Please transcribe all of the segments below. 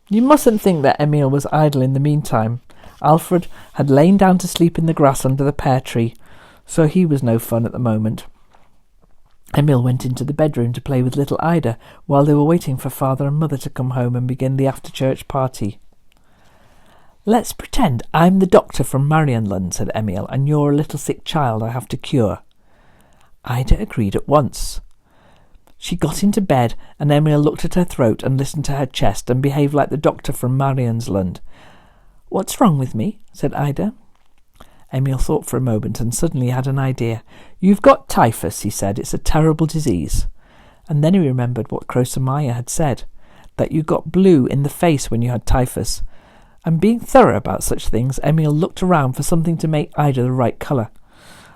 You mustn't think that Emil was idle in the meantime. Alfred had lain down to sleep in the grass under the pear tree, so he was no fun at the moment. Emil went into the bedroom to play with little Ida while they were waiting for Father and Mother to come home and begin the after-church party. "Let's pretend I'm the doctor from Marienlund," said Emil, "and you're a little sick child I have to cure." Ida agreed at once. She got into bed, and Emil looked at her throat and listened to her chest and behaved like the doctor from Marienlund. "What's wrong with me?" said Ida. Emil thought for a moment and suddenly had an idea. "You've got typhus," he said. "It's a terrible disease." And then he remembered what Krosamaya had said, that you got blue in the face when you had typhus. And being thorough about such things, Emil looked around for something to make Ida the right colour.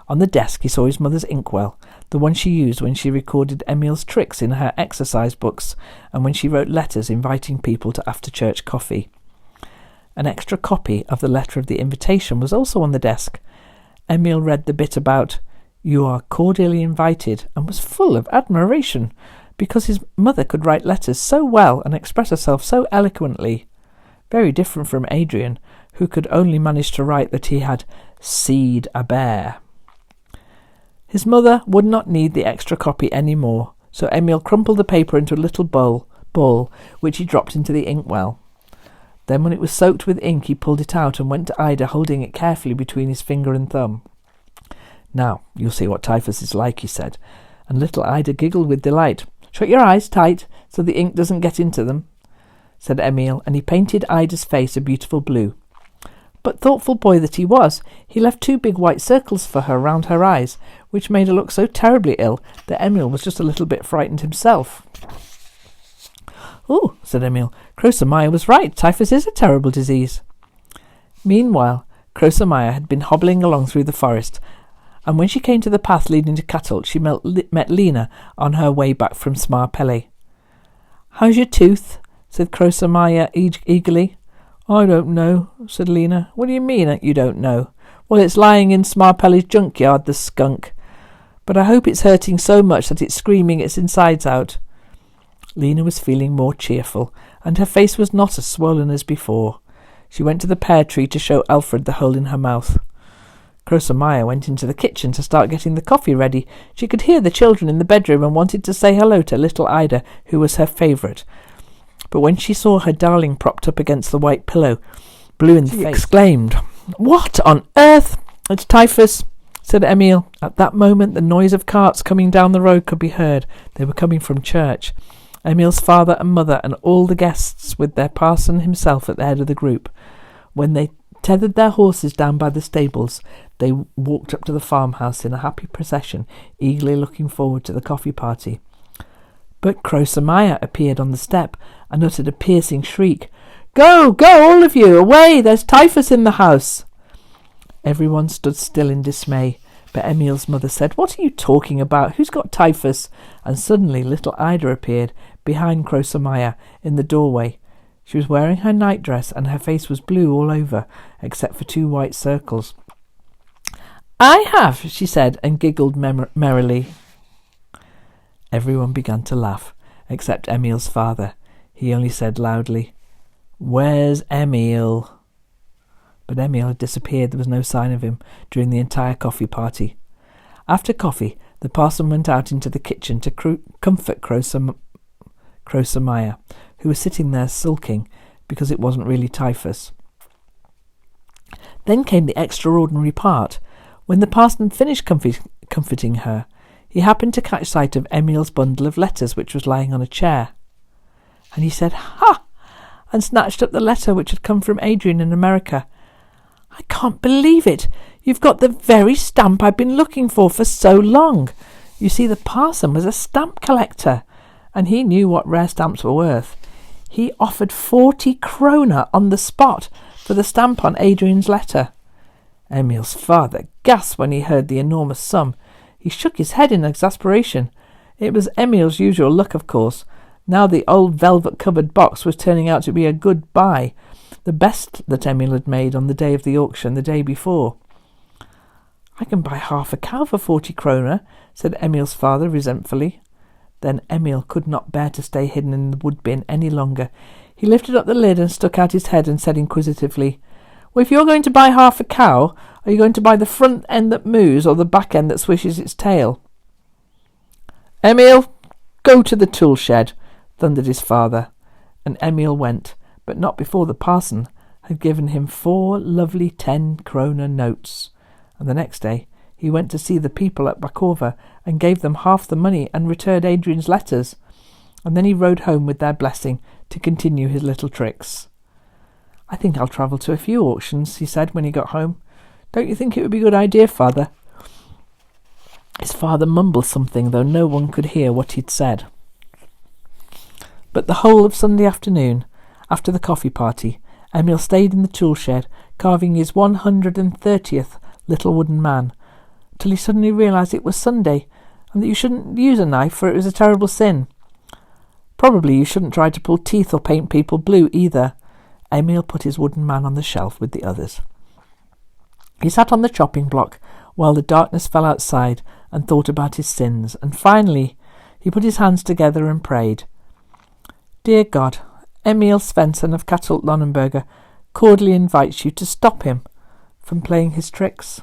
On the desk he saw his mother's inkwell, the one she used when she recorded Emil's tricks in her exercise books and when she wrote letters inviting people to after-church coffee. An extra copy of the letter of the invitation was also on the desk. Emil read the bit about "You are cordially invited" and was full of admiration because his mother could write letters so well and express herself so eloquently. Very different from Adrian, who could only manage to write that he had "seed a bear." His mother would not need the extra copy any more, so Emil crumpled the paper into a little ball, which he dropped into the inkwell. Then when it was soaked with ink, he pulled it out and went to Ida, holding it carefully between his finger and thumb. "Now, you'll see what typhus is like," he said, and little Ida giggled with delight. "Shut your eyes tight so the ink doesn't get into them," said Emil, and he painted Ida's face a beautiful blue. But thoughtful boy that he was, he left 2 big white circles for her round her eyes, which made her look so terribly ill that Emil was just a little bit frightened himself. "Oh," said Emil, "Krosamaya was right. Typhus is a terrible disease." Meanwhile, Krosamaya had been hobbling along through the forest, and when she came to the path leading to Katholt, she met Lena on her way back from Smarpelle. "How's your tooth?" said Krosamaya eagerly. "I don't know," said Lena. "What do you mean you don't know?" "Well, it's lying in Smarpelle's junkyard, the skunk. But I hope it's hurting so much that it's screaming its insides out." Lena was feeling more cheerful, and her face was not as swollen as before. She went to the pear tree to show Alfred the hole in her mouth. Krosamaya went into the kitchen to start getting the coffee ready. She could hear the children in the bedroom and wanted to say hello to little Ida, who was her favourite. But when she saw her darling propped up against the white pillow, blue in the face, she exclaimed, "What on earth?" "It's typhus," said Emil. At that moment the noise of carts coming down the road could be heard. They were coming from church. Emil's father and mother and all the guests, with their parson himself at the head of the group. When they tethered their horses down by the stables, they walked up to the farmhouse in a happy procession, eagerly looking forward to the coffee party. But Krosamaya appeared on the step and uttered a piercing shriek. "Go, go, all of you, away! There's typhus in the house!" Everyone stood still in dismay, but Emil's mother said, "What are you talking about? Who's got typhus?" And suddenly little Ida appeared behind Krosamaya in the doorway. She was wearing her nightdress and her face was blue all over, except for 2 white circles. "I have," she said, and giggled merrily. Everyone began to laugh, except Emil's father. He only said loudly, "Where's Emil?" But Emil had disappeared. There was no sign of him during the entire coffee party. After coffee, the parson went out into the kitchen to comfort Krosamaya, who was sitting there sulking because it wasn't really typhus. Then came the extraordinary part. When the parson finished comforting her, he happened to catch sight of Emil's bundle of letters, which was lying on a chair. And he said, "Ha!" and snatched up the letter which had come from Adrian in America. "I can't believe it. You've got the very stamp I've been looking for so long." You see, the parson was a stamp collector, and he knew what rare stamps were worth. He offered 40 kroner on the spot for the stamp on Adrian's letter. Emil's father gasped when he heard the enormous sum. He shook his head in exasperation. It was Emil's usual luck, of course. Now the old velvet-covered box was turning out to be a good buy, the best that Emil had made on the day of the auction the day before. "I can buy half a cow for 40 kroner, said Emil's father resentfully. Then Emil could not bear to stay hidden in the wood bin any longer. He lifted up the lid and stuck out his head and said inquisitively, "Well, if you're going to buy half a cow, are you going to buy the front end that moos or the back end that swishes its tail?" "Emil, go to the tool shed," thundered his father. And Emil went, but not before the parson had given him 4 lovely 10-kroner notes. And the next day he went to see the people at Bakover and gave them half the money and returned Adrian's letters. And then he rode home with their blessing to continue his little tricks. "I think I'll travel to a few auctions," he said when he got home. "Don't you think it would be a good idea, Father?" His father mumbled something, though no one could hear what he'd said. But the whole of Sunday afternoon, after the coffee party, Emil stayed in the tool shed, carving his 130th little wooden man, till he suddenly realised it was Sunday, and that you shouldn't use a knife, for it was a terrible sin. Probably you shouldn't try to pull teeth or paint people blue either. Emil put his wooden man on the shelf with the others. He sat on the chopping block while the darkness fell outside and thought about his sins, and finally he put his hands together and prayed. "Dear God, Emil Svensson of Kattult Lonnenberger cordially invites you to stop him from playing his tricks."